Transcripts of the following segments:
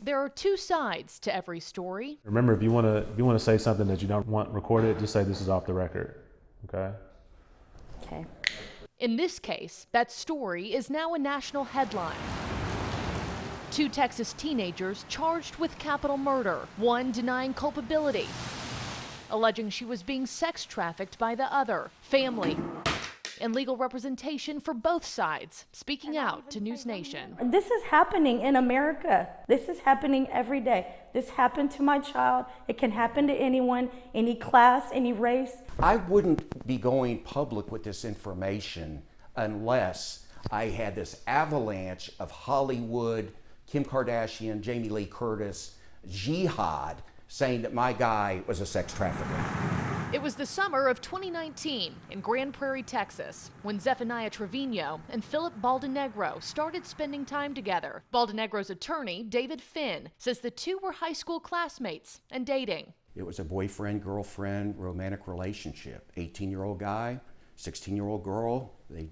There are two sides to every story. Remember, if you want to say something that you don't want recorded, just say this is off the record, okay? Okay. In this case, that story is now a national headline. Two Texas teenagers charged with capital murder, one denying culpability, alleging she was being sex trafficked by the other. Family and legal representation for both sides speaking out to News Nation. This is happening in America. This is happening every day. This happened to my child. It can happen to anyone, any class, any race. I wouldn't be going public with this information unless I had this avalanche of Hollywood, Kim Kardashian, Jamie Lee Curtis, jihad, saying that my guy was a sex trafficker. It was the summer of 2019 in Grand Prairie, Texas, when Zephi Trevino and Philip Baldenegro started spending time together. Baldenegro's attorney, David Finn, says the two were high school classmates and dating. It was a boyfriend-girlfriend romantic relationship. 18-year-old guy, 16-year-old girl, they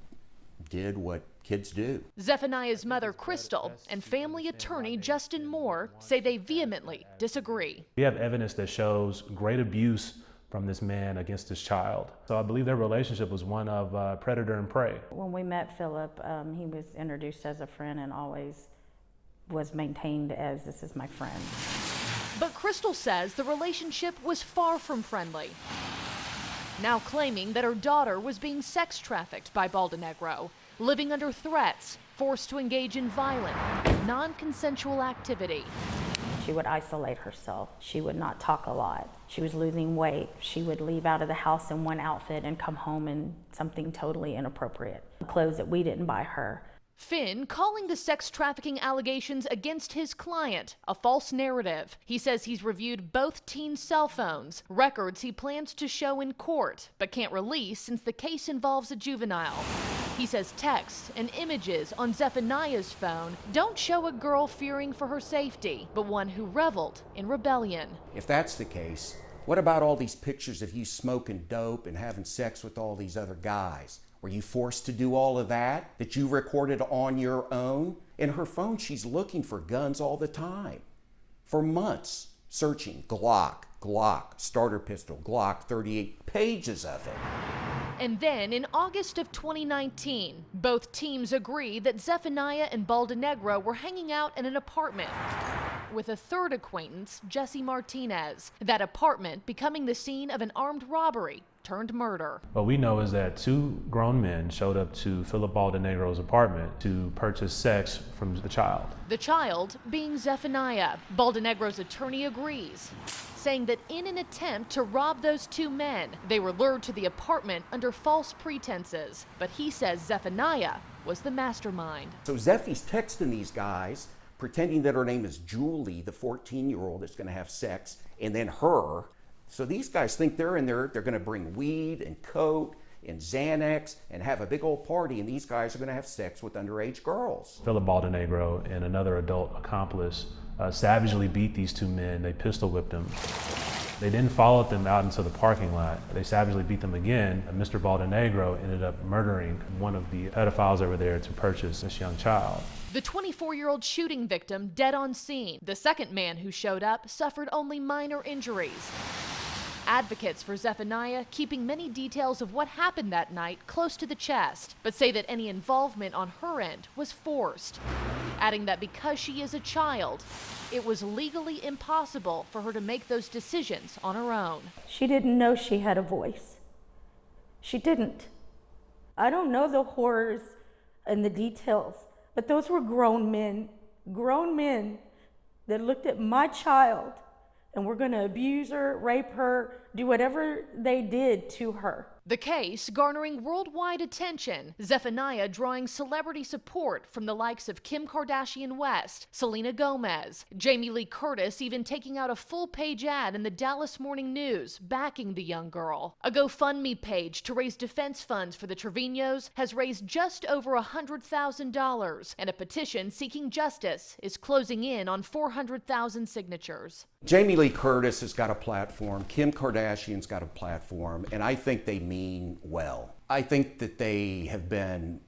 did what kids do. Zephaniah's mother, Crystal, and family attorney, Justin Moore, say they vehemently disagree. We have evidence that shows great abuse from this man against his child. So I believe their relationship was one of predator and prey. When we met Philip, he was introduced as a friend and always was maintained as, this is my friend. But Crystal says the relationship was far from friendly, now claiming that her daughter was being sex trafficked by Baldenegro, living under threats, forced to engage in violent, non-consensual activity. She would isolate herself. She would not talk a lot. She was losing weight. She would leave out of the house in one outfit and come home in something totally inappropriate. Clothes that we didn't buy her. Finn calling the sex trafficking allegations against his client a false narrative. He says he's reviewed both teens' cell phones, records he plans to show in court, but can't release since the case involves a juvenile. He says texts and images on Zephaniah's phone don't show a girl fearing for her safety, but one who reveled in rebellion. If that's the case, what about all these pictures of you smoking dope and having sex with all these other guys? Were you forced to do all of that you recorded on your own? In her phone, she's looking for guns all the time. For months, searching Glock, starter pistol, Glock, 38 pages of it. And then in August of 2019, both teams agree that Zephaniah and Baldenegro were hanging out in an apartment with a third acquaintance, Jesse Martinez. That apartment becoming the scene of an armed robbery turned murder. What we know is that two grown men showed up to Philip Baldenegro's apartment to purchase sex from the child. The child being Zephaniah. Baldenegro's attorney agrees, saying that in an attempt to rob those two men, they were lured to the apartment under false pretenses. But he says Zephaniah was the mastermind. So Zephy's texting these guys, pretending that her name is Julie, the 14-year-old that's going to have sex, and then her. So these guys think they're in there, they're going to bring weed and coke and Xanax and have a big old party, and these guys are going to have sex with underage girls. Philip Baldenegro and another adult accomplice savagely beat these two men. They pistol whipped them. They didn't follow them out into the parking lot. They savagely beat them again. Mr. Baldenegro ended up murdering one of the pedophiles over there to purchase this young child. The 24-year-old shooting victim dead on scene. The second man who showed up suffered only minor injuries. Advocates for Zephaniah keeping many details of what happened that night close to the chest, but say that any involvement on her end was forced, adding that because she is a child, it was legally impossible for her to make those decisions on her own. She didn't know she had a voice. She didn't. I don't know the horrors and the details, but those were grown men that looked at my child and were going to abuse her, rape her, do whatever they did to her. The case garnering worldwide attention, Zephaniah drawing celebrity support from the likes of Kim Kardashian West, Selena Gomez, Jamie Lee Curtis even taking out a full-page ad in the Dallas Morning News backing the young girl. A GoFundMe page to raise defense funds for the Trevinos has raised just over $100,000, and a petition seeking justice is closing in on 400,000 signatures. Jamie Lee Curtis has got a platform, Kim Kardashian's got a platform, and I think they mean well. I think that they have been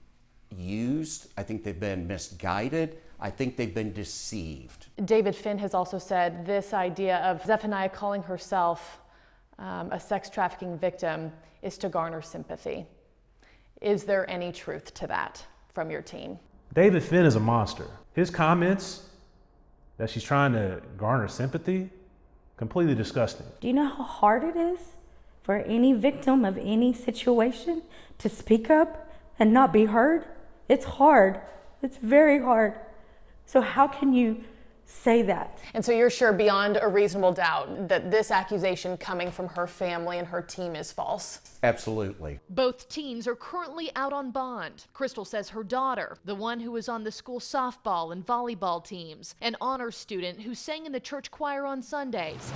used. I think they've been misguided. I think they've been deceived. David Finn has also said this idea of Zephaniah calling herself a sex trafficking victim is to garner sympathy. Is there any truth to that from your team? David Finn is a monster. His comments that she's trying to garner sympathy, completely disgusting. Do you know how hard it is for any victim of any situation to speak up and not be heard? It's hard. It's very hard. So how can you say that? And so you're sure beyond a reasonable doubt that this accusation coming from her family and her team is false? Absolutely. Both teens are currently out on bond. Crystal says her daughter, the one who was on the school softball and volleyball teams, an honor student who sang in the church choir on Sundays,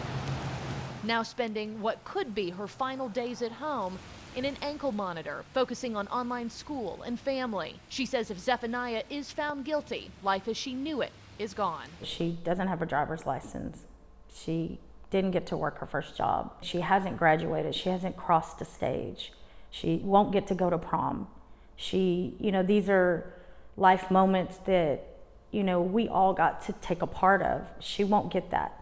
now spending what could be her final days at home in an ankle monitor, focusing on online school and family. She says if Zephaniah is found guilty, life as she knew it is gone. She doesn't have a driver's license. She didn't get to work her first job. She hasn't graduated. She hasn't crossed a stage. She won't get to go to prom. These are life moments that, we all got to take a part of. She won't get that.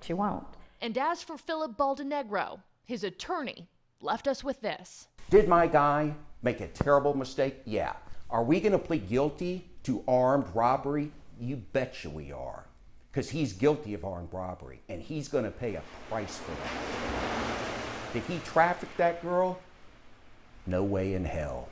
She won't. And as for Philip Baldenegro, his attorney left us with this. Did my guy make a terrible mistake? Yeah. Are we going to plead guilty to armed robbery? You betcha we are. Because he's guilty of armed robbery, and he's going to pay a price for that. Did he traffic that girl? No way in hell.